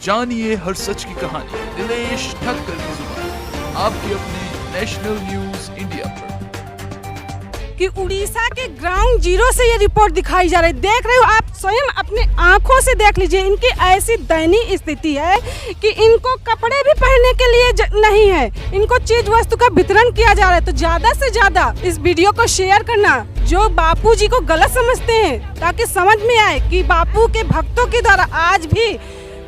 जानिए हर सच की कहानी दिनेश ठक्कर की जुबान, आपके अपने नेशनल न्यूज इंडिया पर। कि उड़ीसा के ग्राउंड जीरो से ये रिपोर्ट दिखाई जा रही है। देख रहे हो आप, स्वयं अपने आंखों से देख लीजिए। इनकी ऐसी दयनीय स्थिति है कि इनको कपड़े भी पहनने के लिए नहीं है। इनको चीज वस्तु का वितरण किया जा रहा है। तो ज्यादा से ज्यादा इस वीडियो को शेयर करना, जो बापू जी को गलत समझते हैं, ताकि समझ में आए कि बापू के भक्तों के द्वारा आज भी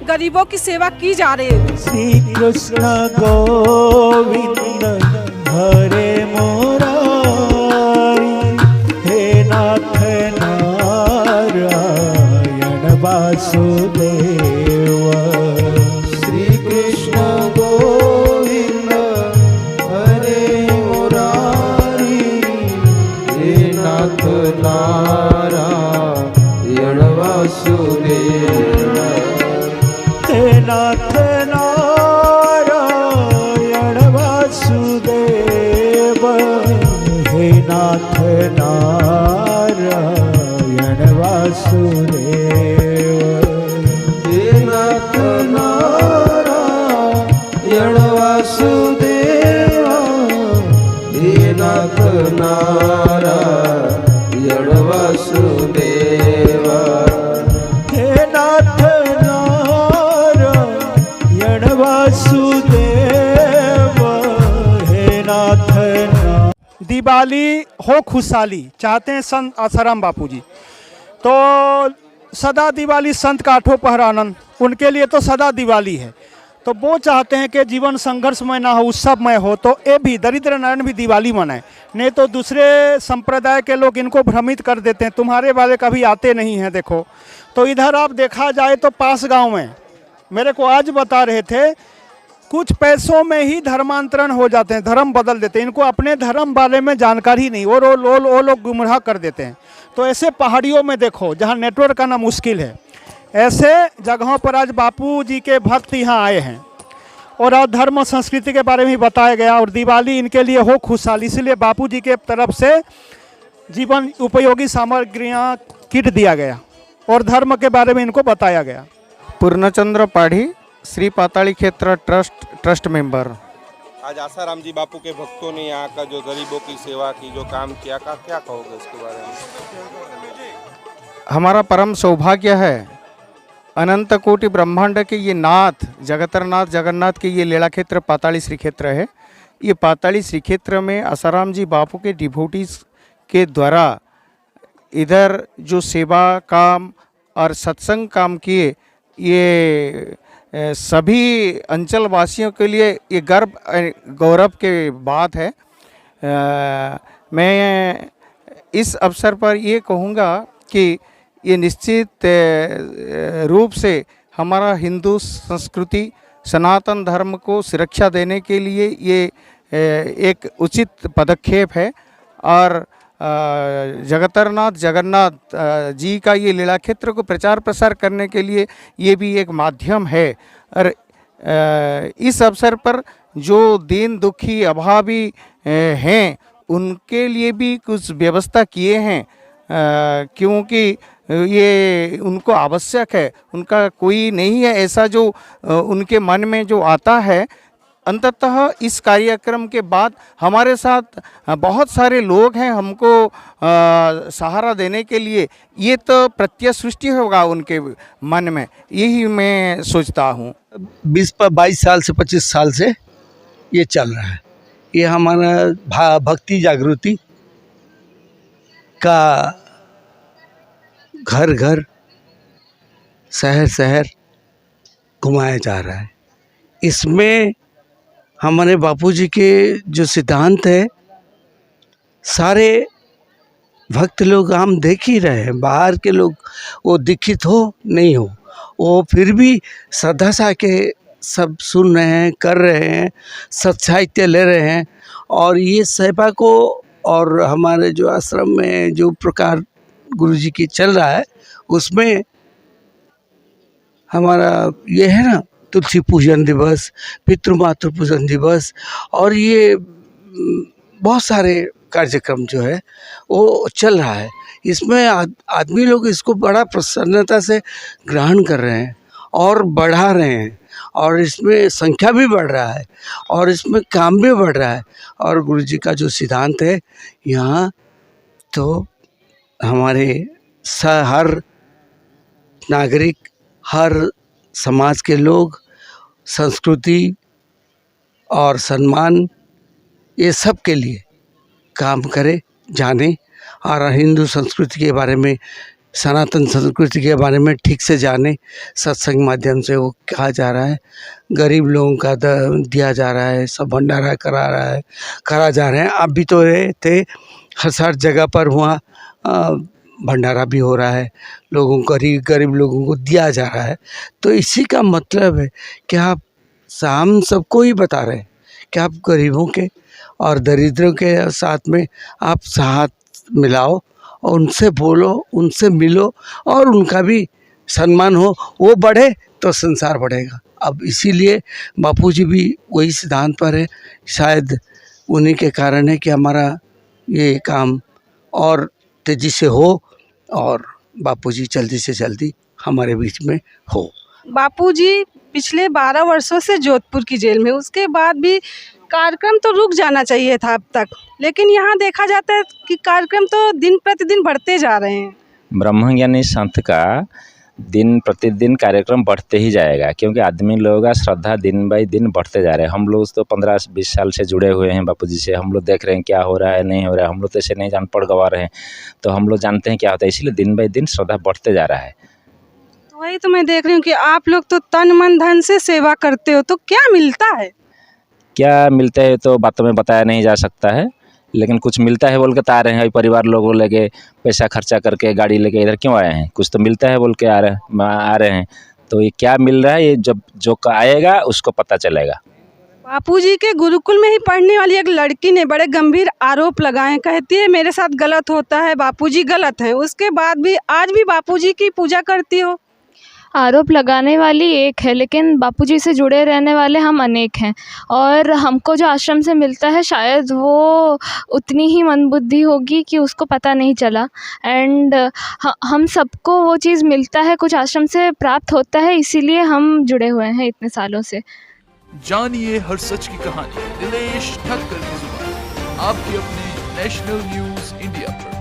गरीबों की सेवा की जा रही है। श्री कृष्ण गोविंद हरे मुरारी, हे नाथ नारायण वासुदेव। श्री कृष्ण गोविंद हरे मुरारी, हे नाथ नारायण वासुदेव। हे नाथ नारायण वासुदेव, हे नाथ नारायण वासुदेव। हे नाथ नारायण वासुदेव, हे नाथ नारायण वासुदेव। हे नाथ वासुदेव, हे नाथ। दिवाली हो खुशहाली चाहते हैं संत आसाराम बापू जी, तो सदा दिवाली संत काठों पर आनंद, उनके लिए तो सदा दिवाली है। तो वो चाहते हैं कि जीवन संघर्षमय ना हो, उत्सवमय हो। तो ये भी दरिद्र नारायण भी दिवाली मनाए, नहीं तो दूसरे संप्रदाय के लोग इनको भ्रमित कर देते हैं, तुम्हारे वाले कभी आते नहीं हैं। देखो तो इधर आप देखा जाए तो पास गांव में मेरे को आज बता रहे थे, कुछ पैसों में ही धर्मांतरण हो जाते हैं, धर्म बदल देते हैं। इनको अपने धर्म बारे में जानकारी नहीं, वो लोग गुमराह कर देते हैं। तो ऐसे पहाड़ियों में देखो जहाँ नेटवर्क आना मुश्किल है, ऐसे जगहों पर आज बापू जी के भक्त यहाँ आए हैं और आज धर्म संस्कृति के बारे में ही बताया गया। और दिवाली इनके लिए हो खुशहाली, इसलिए बापू जी के तरफ से जीवन उपयोगी सामग्रियाँ किट दिया गया और धर्म के बारे में इनको बताया गया। पूर्णचंद्र पाढ़ी, श्री पाताली क्षेत्र ट्रस्ट मेंबर। आज आसाराम जी बापू के भक्तों ने यहाँ का जो गरीबों की सेवा की, जो काम किया, का क्या कहोगे इसके बारे में? हमारा परम सौभाग्य है, अनंत कोटि ब्रह्मांड के ये नाथ जगतरनाथ जगन्नाथ के ये लीला क्षेत्र पाताली श्री क्षेत्र है। ये पाताली श्री क्षेत्र में आसाराम जी बापू के डिवोटीज के द्वारा इधर जो सेवा काम और सत्संग काम किए, ये सभी अंचल वासियों के लिए ये गौरव के बात है। मैं इस अवसर पर ये कहूँगा कि ये निश्चित रूप से हमारा हिंदू संस्कृति सनातन धर्म को सुरक्षा देने के लिए ये एक उचित पदक्षेप है। और जगतरनाथ जगन्नाथ जी का ये लीला क्षेत्र को प्रचार प्रसार करने के लिए ये भी एक माध्यम है। और इस अवसर पर जो दीन दुखी अभावी हैं उनके लिए भी कुछ व्यवस्था किए हैं, क्योंकि ये उनको आवश्यक है। उनका कोई नहीं है ऐसा जो उनके मन में जो आता है। अंततः इस कार्यक्रम के बाद हमारे साथ बहुत सारे लोग हैं हमको सहारा देने के लिए। ये तो प्रत्यसृष्टि होगा उनके मन में, यही मैं सोचता हूँ। 22 साल से 25 साल से ये चल रहा है। ये हमारा भक्ति जागृति का घर घर शहर शहर घुमाया जा रहा है। इसमें हमारे बापूजी के जो सिद्धांत है, सारे भक्त लोग हम देख ही रहे हैं। बाहर के लोग वो दीक्षित हो नहीं हो, वो फिर भी श्रद्धा से आके सब सुन रहे हैं, कर रहे हैं, सत्साहित्य ले रहे हैं। और ये सेवा को और हमारे जो आश्रम में जो प्रकार गुरुजी की चल रहा है, उसमें हमारा ये है ना, तुलसी पूजन दिवस, पितृमातृ पूजन दिवस, और ये बहुत सारे कार्यक्रम जो है वो चल रहा है। इसमें आदमी लोग इसको बड़ा प्रसन्नता से ग्रहण कर रहे हैं और बढ़ा रहे हैं, और इसमें संख्या भी बढ़ रहा है और इसमें काम भी बढ़ रहा है। और गुरु जी का जो सिद्धांत है यहाँ, तो हमारे हर नागरिक, हर समाज के लोग संस्कृति और सम्मान ये सब के लिए काम करे, जाने, और हिंदू संस्कृति के बारे में, सनातन संस्कृति के बारे में ठीक से जाने। सत्संग माध्यम से वो कहा जा रहा है, गरीब लोगों का दिया जा रहा है, सब भंडारा करा जा रहे हैं। अब भी तो ये थे, हर जगह पर वहाँ भंडारा भी हो रहा है, गरीब लोगों को दिया जा रहा है। तो इसी का मतलब है कि आप हम सबको ही बता रहे हैं कि आप गरीबों के और दरिद्रों के साथ में आप साथ मिलाओ और उनसे बोलो, उनसे मिलो, और उनका भी सम्मान हो, वो बढ़े तो संसार बढ़ेगा। अब इसीलिए बापूजी भी वही सिद्धांत पर है। शायद उन्हीं के कारण है कि हमारा ये काम और तेज़ी से हो और बापूजी जल्दी से जल्दी हमारे बीच में हो। बापूजी पिछले 12 वर्षों से जोधपुर की जेल में, उसके बाद भी कार्यक्रम तो रुक जाना चाहिए था अब तक, लेकिन यहाँ देखा जाता है कि कार्यक्रम तो दिन प्रतिदिन बढ़ते जा रहे हैं। ब्रह्मज्ञानी संत का दिन प्रतिदिन कार्यक्रम बढ़ते ही जाएगा, क्योंकि आदमी लोगों का श्रद्धा दिन बाई दिन बढ़ते जा रहे हैं। हम लोग तो 15-20 साल से जुड़े हुए हैं बापूजी से, हम लोग देख रहे हैं क्या हो रहा है, नहीं हो रहा है। हम लोग तो ऐसे नहीं जान पढ़ गवा रहे हैं, तो हम लोग जानते हैं क्या होता है, इसलिए दिन बाई दिन श्रद्धा बढ़ते जा रहा है। तो वही तो मैं देख रही हूँ कि आप लोग तो तन मन धन से सेवा करते हो, तो क्या मिलता है? क्या मिलता है तो बातों में बताया नहीं जा सकता है, लेकिन कुछ मिलता है बोल के तो आ रहे हैं। परिवार लोगों लेके पैसा खर्चा करके गाड़ी लेके इधर क्यों आए हैं? कुछ तो मिलता है बोल के आ रहे हैं। तो ये क्या मिल रहा है, ये जब जो आएगा उसको पता चलेगा। बापूजी के गुरुकुल में ही पढ़ने वाली एक लड़की ने बड़े गंभीर आरोप लगाए। कहती है मेरे साथ गलत होता है, बापूजी गलत हैं। उसके बाद भी आज भी बापूजी की पूजा करती हो? आरोप लगाने वाली एक है, लेकिन बापूजी से जुड़े रहने वाले हम अनेक हैं, और हमको जो आश्रम से मिलता है शायद वो उतनी ही मंदबुद्धि होगी कि उसको पता नहीं चला। एंड हम सबको वो चीज़ मिलता है, कुछ आश्रम से प्राप्त होता है, इसीलिए हम जुड़े हुए हैं इतने सालों से। जानिए हर सच की कहानी दिनेश ठक्कर की जुबान, आपके अपने नेशनल न्यूज़ इंडिया पर।